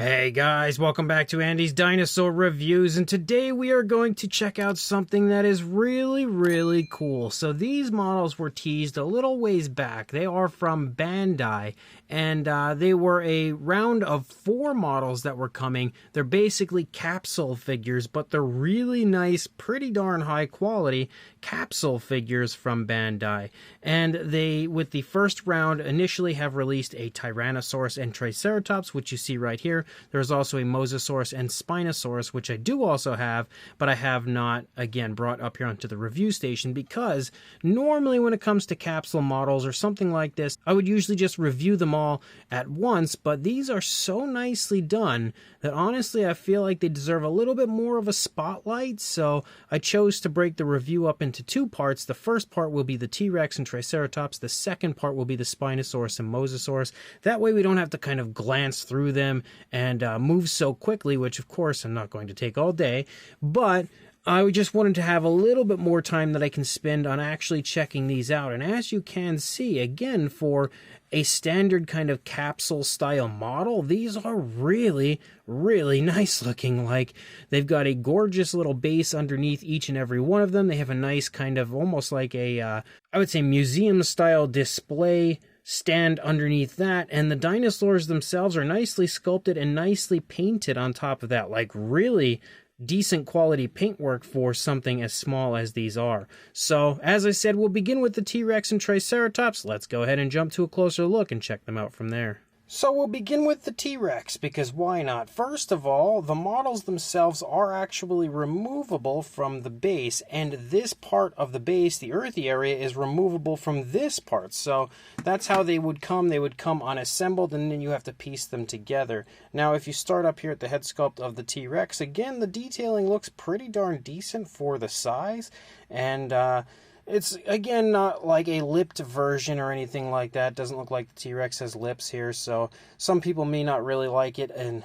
Hey guys, welcome back to Andy's Dinosaur Reviews, and today we are going to check out something that is really cool. So these models were teased a little ways back. They are from Bandai, and they were a round of 4 models that were coming. They're basically capsule figures, but they're really nice, pretty darn high quality capsule figures from Bandai. And they, with the first round, initially have released a Tyrannosaurus and Triceratops, which you see right here. There's also a Mosasaurus and Spinosaurus, which I do also have, but I have not, again, brought up here onto the review station because normally when it comes to capsule models or something like this, I would usually just review them all at once, but these are so nicely done that honestly I feel like they deserve a little bit more of a spotlight, so I chose to break the review up into 2 parts. The first part will be the T-Rex and Triceratops. The second part will be the Spinosaurus and Mosasaurus. That way we don't have to kind of glance through them and move so quickly, which of course I'm not going to take all day, but I just wanted to have a little bit more time that I can spend on actually checking these out. And as you can see, again, for a standard kind of capsule style model, these are really nice looking. Like, they've got a gorgeous little base underneath each and every one of them. They have a nice kind of almost like a I would say museum style display stand underneath that, and the dinosaurs themselves are nicely sculpted and nicely painted on top of that. Like, really decent quality paintwork for something as small as these are. So, as I said, we'll begin with the T-Rex and Triceratops. Let's go ahead and jump to a closer look and check them out from there. So we'll begin with the T-Rex, because why not? First of all, the models themselves are actually removable from the base, and this part of the base, the earthy area, is removable from this part. So that's how they would come. They would come unassembled, and then you have to piece them together. Now, if you start up here at the head sculpt of the T-Rex, again, the detailing looks pretty darn decent for the size, and it's, again, not like a lipped version or anything like that. It doesn't look like the T-Rex has lips here, so some people may not really like it, and,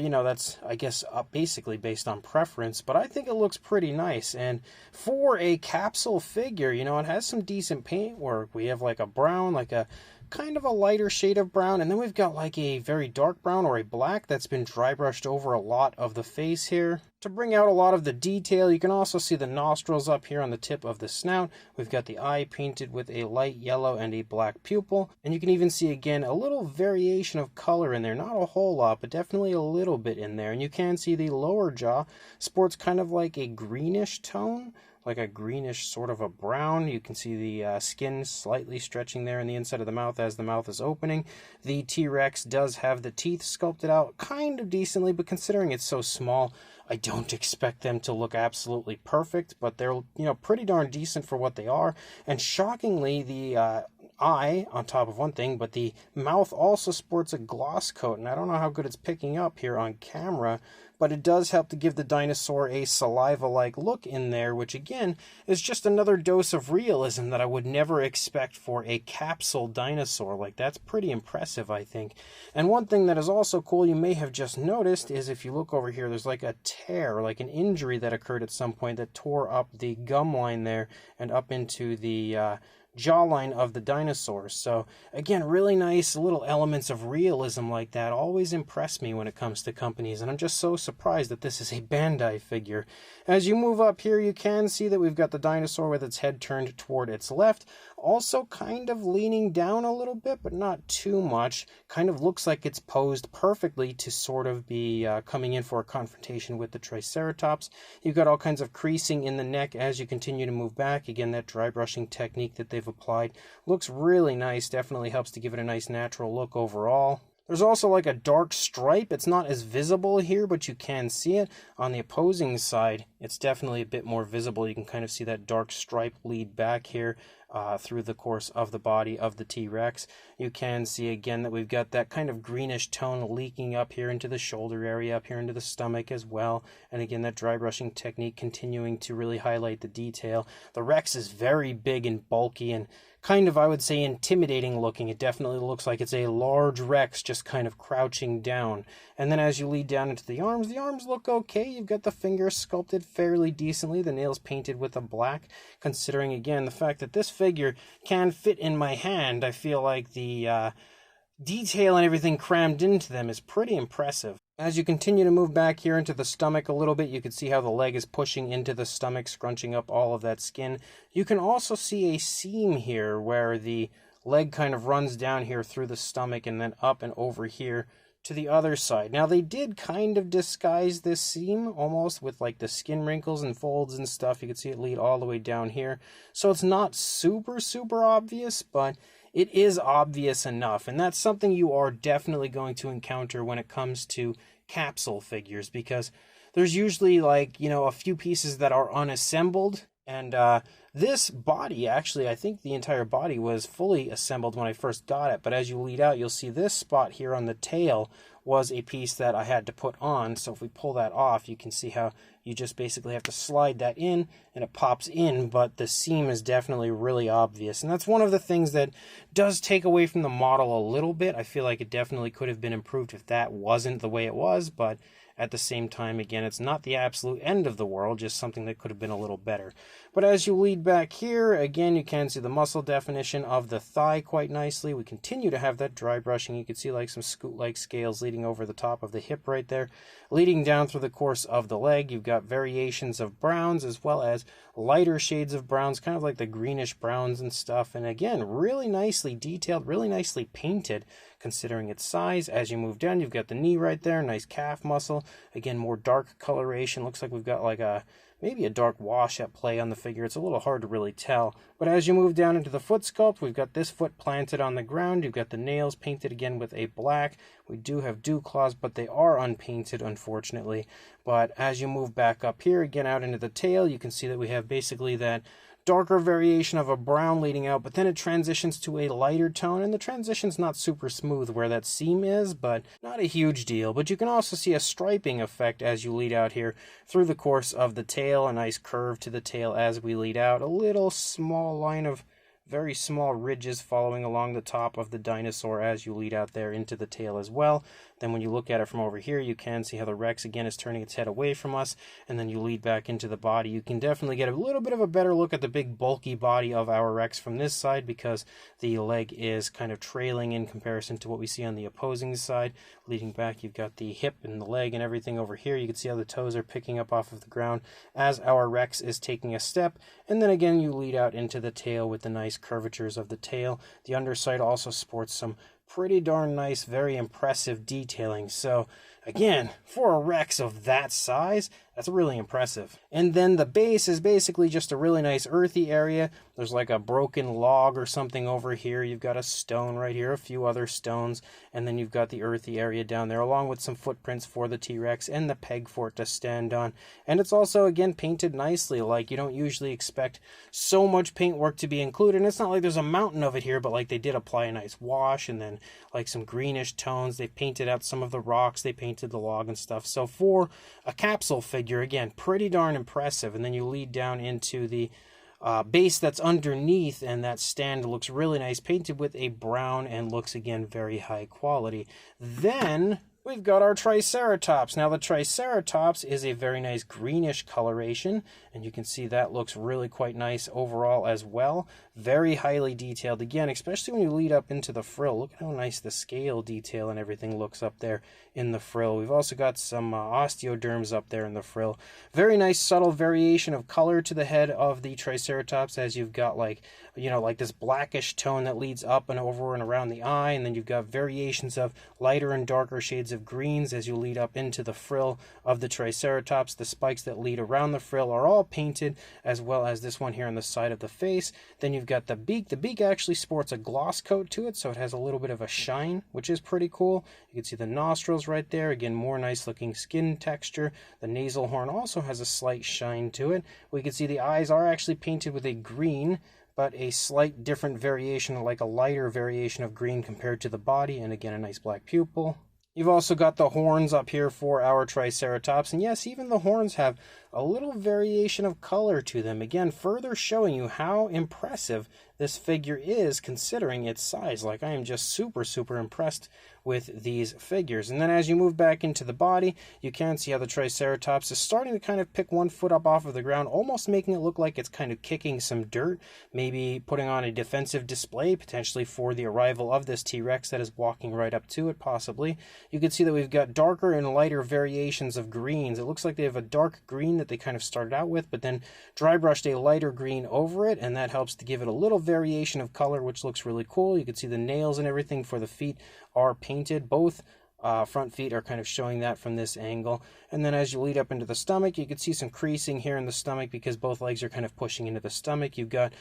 you know, that's, I guess, basically based on preference, but I think it looks pretty nice. And for a capsule figure, you know, it has some decent paintwork. We have, like, a brown, like a kind of a lighter shade of brown, and then we've got like a very dark brown or a black that's been dry brushed over a lot of the face here to bring out a lot of the detail. You can also see the nostrils up here on the tip of the snout. We've got the eye painted with a light yellow and a black pupil, and you can even see again a little variation of color in there. Not a whole lot, but definitely a little bit in there. And you can see the lower jaw sports kind of like a greenish tone, like a greenish sort of a brown. You can see the skin slightly stretching there in the inside of the mouth as the mouth is opening. The T-Rex does have the teeth sculpted out kind of decently, but considering it's so small, I don't expect them to look absolutely perfect, but they're, you know, pretty darn decent for what they are. And shockingly, the eye on top of one thing, but the mouth also sports a gloss coat, and I don't know how good it's picking up here on camera, but it does help to give the dinosaur a saliva-like look in there, which again is just another dose of realism that I would never expect for a capsule dinosaur. Like, that's pretty impressive, I think. And one thing that is also cool, you may have just noticed, is if you look over here, there's like a tear, like an injury that occurred at some point that tore up the gum line there and up into the jawline of the dinosaurs. So again, really nice little elements of realism like that always impress me when it comes to companies, and I'm just so surprised that this is a Bandai figure. As you move up here, you can see that we've got the dinosaur with its head turned toward its left, also kind of leaning down a little bit, but not too much. Kind of looks like it's posed perfectly to sort of be coming in for a confrontation with the Triceratops. You've got all kinds of creasing in the neck as you continue to move back. Again, that dry brushing technique that they've applied looks really nice. Definitely helps to give it a nice natural look overall. There's also like a dark stripe. It's not as visible here, but you can see it. On the opposing side, it's definitely a bit more visible. You can kind of see that dark stripe lead back here through the course of the body of the T-Rex. You can see again that we've got that kind of greenish tone leaking up here into the shoulder area, up here into the stomach as well. And again, that dry brushing technique continuing to really highlight the detail. The Rex is very big and bulky and kind of, I would say, intimidating looking. It definitely looks like it's a large Rex just kind of crouching down. And then as you lead down into the arms look okay. You've got the fingers sculpted fairly decently, the nails painted with a black. Considering, again, the fact that this figure can fit in my hand, I feel like the detail and everything crammed into them is pretty impressive. As you continue to move back here into the stomach a little bit, you can see how the leg is pushing into the stomach, scrunching up all of that skin. You can also see a seam here where the leg kind of runs down here through the stomach and then up and over here to the other side. Now, they did kind of disguise this seam almost with like the skin wrinkles and folds and stuff. You can see it lead all the way down here. So it's not super, super obvious, but it is obvious enough. And that's something you are definitely going to encounter when it comes to capsule figures, because there's usually like, you know, a few pieces that are unassembled. And this body, actually, I think the entire body was fully assembled when I first got it. But as you lead out, you'll see this spot here on the tail was a piece that I had to put on. So if we pull that off, you can see how you just basically have to slide that in and it pops in. But the seam is definitely really obvious. And that's one of the things that does take away from the model a little bit. I feel like it definitely could have been improved if that wasn't the way it was. But at the same time, again, it's not the absolute end of the world, just something that could have been a little better. But as you lead back here, again, you can see the muscle definition of the thigh quite nicely. We continue to have that dry brushing. You can see like some scoot-like scales leading over the top of the hip right there. Leading down through the course of the leg, you've got variations of browns as well as lighter shades of browns, kind of like the greenish browns and stuff. And again, really nicely detailed, really nicely painted considering its size. As you move down, you've got the knee right there, nice calf muscle. Again, more dark coloration. Looks like we've got like maybe a dark wash at play on the figure. It's a little hard to really tell. But as you move down into the foot sculpt, we've got this foot planted on the ground. You've got the nails painted again with a black. We do have dew claws, but they are unpainted, unfortunately. But as you move back up here, again out into the tail, you can see that we have basically that darker variation of a brown leading out, but then it transitions to a lighter tone, and the transition's not super smooth where that seam is, but not a huge deal. But you can also see a striping effect as you lead out here through the course of the tail, a nice curve to the tail as we lead out, a little small line of very small ridges following along the top of the dinosaur as you lead out there into the tail as well. Then when you look at it from over here, you can see how the Rex again is turning its head away from us, and then you lead back into the body. You can definitely get a little bit of a better look at the big bulky body of our Rex from this side because the leg is kind of trailing in comparison to what we see on the opposing side. Leading back, you've got the hip and the leg and everything over here. You can see how the toes are picking up off of the ground as our Rex is taking a step, and then again you lead out into the tail with the nice curvatures of the tail. The underside also sports some pretty darn nice, very impressive detailing. So again, for a Rex of that size, that's really impressive. And then the base is basically just a really nice earthy area. There's like a broken log or something over here. You've got a stone right here, a few other stones, and then you've got the earthy area down there along with some footprints for the T-Rex and the peg for it to stand on. And it's also, again, painted nicely. Like, you don't usually expect so much paintwork to be included. And it's not like there's a mountain of it here, but like they did apply a nice wash and then like some greenish tones. They painted out some of the rocks. They painted the log and stuff. So for a capsule figure, again, pretty darn impressive. And then you lead down into the base that's underneath, and that stand looks really nice, painted with a brown and looks, again, very high quality. Then we've got our Triceratops. Now the Triceratops is a very nice greenish coloration, and you can see that looks really quite nice overall as well. Very highly detailed, again, especially when you lead up into the frill. Look at how nice the scale detail and everything looks up there in the frill. We've also got some osteoderms up there in the frill. Very nice subtle variation of color to the head of the Triceratops, as you've got like, you know, like this blackish tone that leads up and over and around the eye, and then you've got variations of lighter and darker shades of greens as you lead up into the frill of the Triceratops. The spikes that lead around the frill are all painted, as well as this one here on the side of the face. Then you've got the beak. The beak actually sports a gloss coat to it, so it has a little bit of a shine, which is pretty cool. You can see the nostrils right there. Again, more nice looking skin texture. The nasal horn also has a slight shine to it. We can see the eyes are actually painted with a green, but a slight different variation, like a lighter variation of green compared to the body, and again, a nice black pupil. You've also got the horns up here for our Triceratops, and yes, even the horns have a little variation of color to them. Again, further showing you how impressive this figure is, considering its size. Like, I am just super, super impressed with these figures. And then as you move back into the body, you can see how the Triceratops is starting to kind of pick one foot up off of the ground, almost making it look like it's kind of kicking some dirt, maybe putting on a defensive display, potentially for the arrival of this T-Rex that is walking right up to it, possibly. You can see that we've got darker and lighter variations of greens. It looks like they have a dark green that they kind of started out with, but then dry brushed a lighter green over it, and that helps to give it a little variation of color, which looks really cool. You can see the nails and everything for the feet are painted. Both front feet are kind of showing that from this angle. And then as you lead up into the stomach, you can see some creasing here in the stomach because both legs are kind of pushing into the stomach. You've got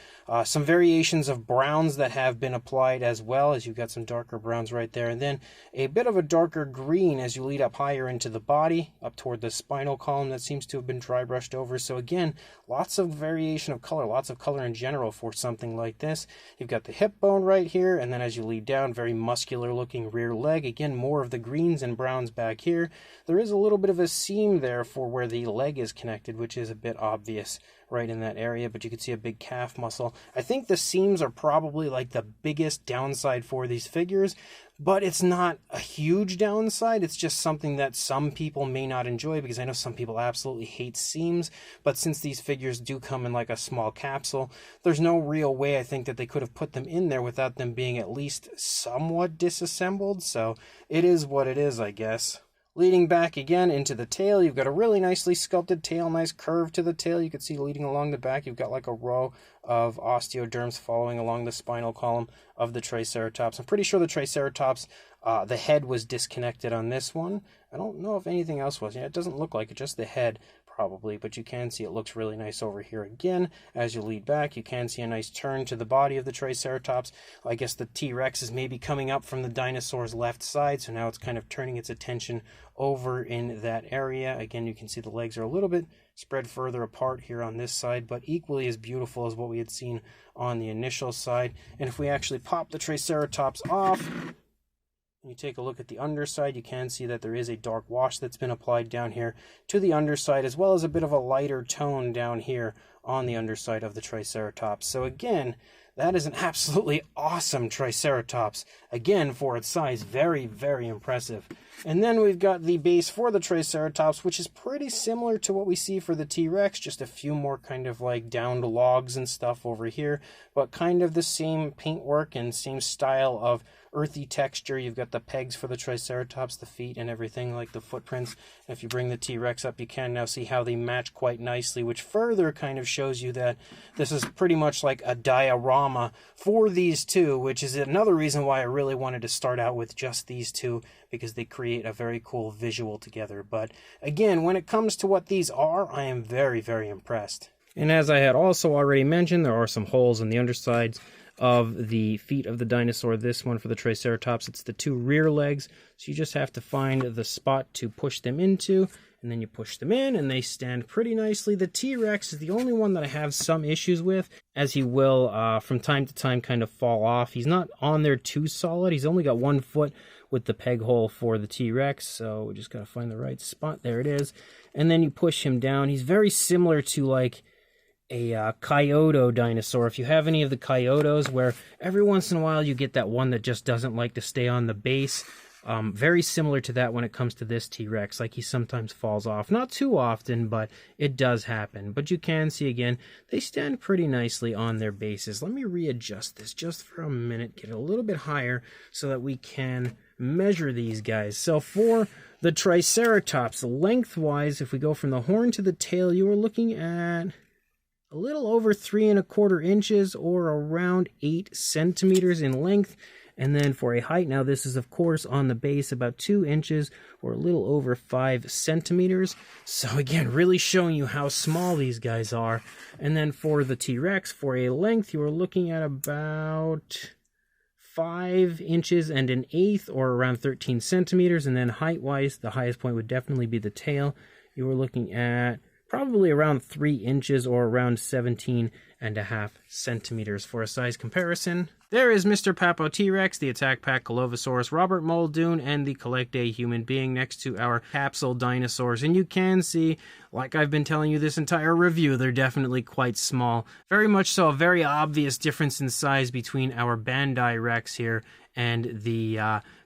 some variations of browns that have been applied as well, as you've got some darker browns right there. And then a bit of a darker green as you lead up higher into the body, up toward the spinal column that seems to have been dry brushed over. So again, lots of variation of color, lots of color in general for something like this. You've got the hip bone right here, and then as you lead down, very muscular looking rear leg. Again, more of the greens and browns back here. There is a little bit of a seam there for where the leg is connected, which is a bit obvious right in that area, but you can see a big calf muscle. I think the seams are probably like the biggest downside for these figures, but it's not a huge downside. It's just something that some people may not enjoy, because I know some people absolutely hate seams, but since these figures do come in like a small capsule, there's no real way I think that they could have put them in there without them being at least somewhat disassembled, so it is what it is, I guess. Leading back again into the tail, you've got a really nicely sculpted tail, nice curve to the tail. You can see leading along the back, you've got like a row of osteoderms following along the spinal column of the Triceratops. I'm pretty sure the Triceratops, the head was disconnected on this one. I don't know if anything else was. Yeah, it doesn't look like it, just the head probably, but you can see it looks really nice over here again. As you lead back, you can see a nice turn to the body of the Triceratops. I guess the T-Rex is maybe coming up from the dinosaur's left side, so now it's kind of turning its attention over in that area. Again, you can see the legs are a little bit spread further apart here on this side, but equally as beautiful as what we had seen on the initial side. And if we actually pop the Triceratops off, you take a look at the underside, you can see that there is a dark wash that's been applied down here to the underside, as well as a bit of a lighter tone down here on the underside of the Triceratops. So again, that is an absolutely awesome Triceratops. Again, for its size, very, very impressive. And then we've got the base for the Triceratops, which is pretty similar to what we see for the T-Rex, just a few more kind of like downed logs and stuff over here, but kind of the same paintwork and same style of earthy texture. You've got the pegs for the Triceratops, the feet and everything, like the footprints. And if you bring the T-Rex up, you can now see how they match quite nicely, which further kind of shows you that this is pretty much like a diorama for these two, which is another reason why I really wanted to start out with just these two, because they create a very cool visual together. But again, when it comes to what these are, I am very, very impressed. And as I had also already mentioned, there are some holes in the undersides of the feet of the dinosaur. This one for the Triceratops, it's the two rear legs, so you just have to find the spot to push them into, and then you push them in and they stand pretty nicely. The T-Rex is the only one that I have some issues with, as he will from time to time kind of fall off. He's not on there too solid. He's only got 1 foot with the peg hole for the T-Rex, so we just gotta find the right spot. There it is. And then you push him down. He's very similar to like a Kyoto dinosaur. If you have any of the Kyotos, where every once in a while you get that one that just doesn't like to stay on the base, very similar to that when it comes to this T-Rex. Like, he sometimes falls off. Not too often, but it does happen. But you can see, again, they stand pretty nicely on their bases. Let me readjust this just for a minute, get it a little bit higher so that we can measure these guys. So for the Triceratops, lengthwise, if we go from the horn to the tail, you are looking at a little over 3¼ inches, or around 8 centimeters in length. And then for a height, now this is of course on the base, about 2 inches, or a little over 5 centimeters. So again, really showing you how small these guys are. And then for the T-Rex, for a length, you are looking at about 5 inches and 1/8, or around 13 centimeters. And then height-wise, the highest point would definitely be the tail. You are looking at probably around 3 inches, or around 17 centimeters. For a size comparison, there is Mr. Papo T-Rex, the Attack Pack Dilophosaurus, Robert Muldoon, and the Collect Day Human Being next to our Capsule Dinosaurs. And you can see, like I've been telling you this entire review, they're definitely quite small. Very much so, a very obvious difference in size between our Bandai Rex here and the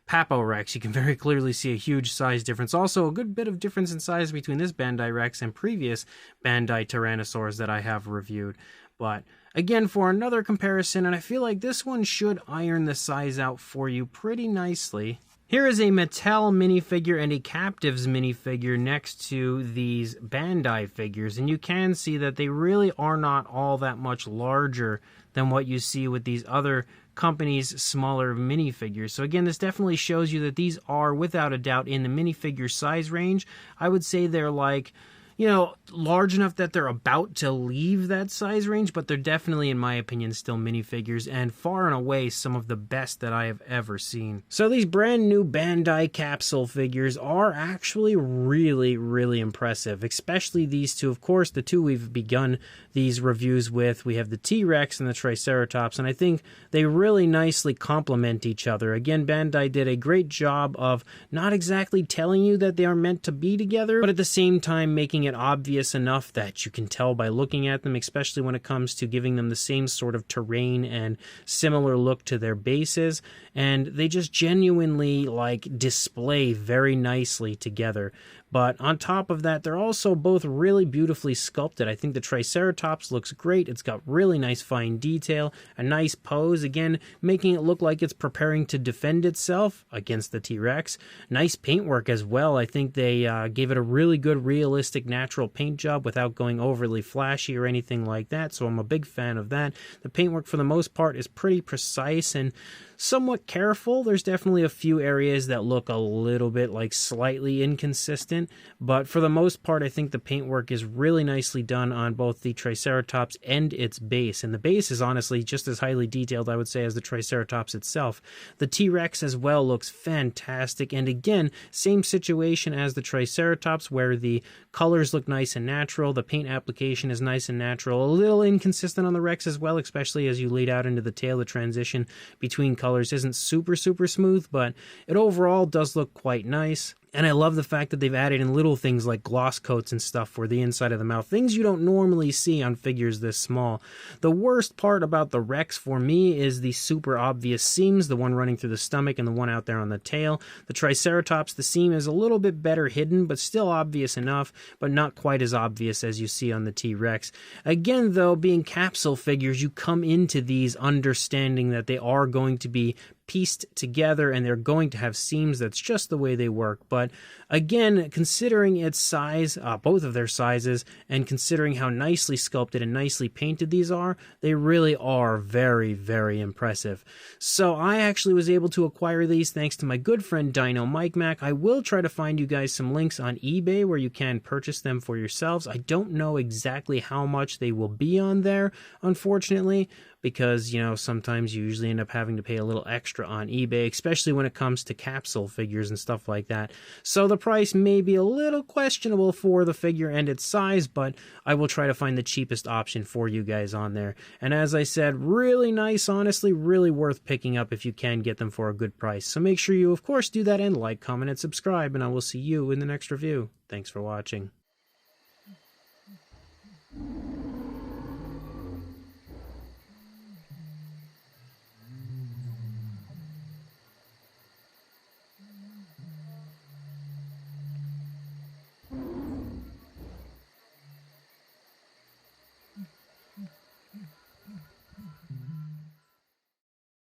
Papo Rex. You can very clearly see a huge size difference. Also, a good bit of difference in size between this Bandai Rex and previous Bandai Tyrannosaurs that I have reviewed. But again, for another comparison, and I feel like this one should iron the size out for you pretty nicely. Here is a Mattel minifigure and a Captives minifigure next to these Bandai figures, and you can see that they really are not all that much larger than what you see with these other companies' smaller minifigures. So again, this definitely shows you that these are, without a doubt, in the minifigure size range. I would say they're like, you know, large enough that they're about to leave that size range, but they're definitely, in my opinion, still minifigures, and far and away some of the best that I have ever seen. So these brand new Bandai capsule figures are actually really, really impressive, especially these two. Of course, the two we've begun these reviews with, we have the T-Rex and the Triceratops, and I think they really nicely complement each other. Again, Bandai did a great job of not exactly telling you that they are meant to be together, but at the same time making it obvious enough that you can tell by looking at them, especially when it comes to giving them the same sort of terrain and similar look to their bases, and they just genuinely like display very nicely together. But on top of that, they're also both really beautifully sculpted. I think the Triceratops looks great. It's got really nice fine detail, a nice pose, again, making it look like it's preparing to defend itself against the T-Rex. Nice paintwork as well. I think they gave it a really good, realistic, natural paint job without going overly flashy or anything like that, so I'm a big fan of that. The paintwork, for the most part, is pretty precise and somewhat careful. There's definitely a few areas that look a little bit like slightly inconsistent, but for the most part, I think the paintwork is really nicely done on both the Triceratops and its base, and the base is honestly just as highly detailed, I would say, as the Triceratops itself. The T-Rex as well looks fantastic, and again, same situation as the Triceratops, where the colors look nice and natural, the paint application is nice and natural, a little inconsistent on the Rex as well, especially as you lead out into the tail. The transition between colors isn't super smooth, but it overall does look quite nice. And I love the fact that they've added in little things like gloss coats and stuff for the inside of the mouth, things you don't normally see on figures this small. The worst part about the Rex for me is the super obvious seams, the one running through the stomach and the one out there on the tail. The Triceratops, the seam is a little bit better hidden, but still obvious enough, but not quite as obvious as you see on the T-Rex. Again, though, being capsule figures, you come into these understanding that they are going to be pieced together and they're going to have seams. That's just the way they work. But again, considering its size, both of their sizes, and considering how nicely sculpted and nicely painted these are, they really are very, very impressive. So I actually was able to acquire these thanks to my good friend Dino Mike Mac. I will try to find you guys some links on eBay where you can purchase them for yourselves. I don't know exactly how much they will be on there, unfortunately, because, you know, sometimes you usually end up having to pay a little extra on eBay, especially when it comes to capsule figures and stuff like that. So the price may be a little questionable for the figure and its size, but I will try to find the cheapest option for you guys on there. And as I said, really nice, honestly, really worth picking up if you can get them for a good price. So make sure you, of course, do that and like, comment, and subscribe, and I will see you in the next review. Thanks for watching.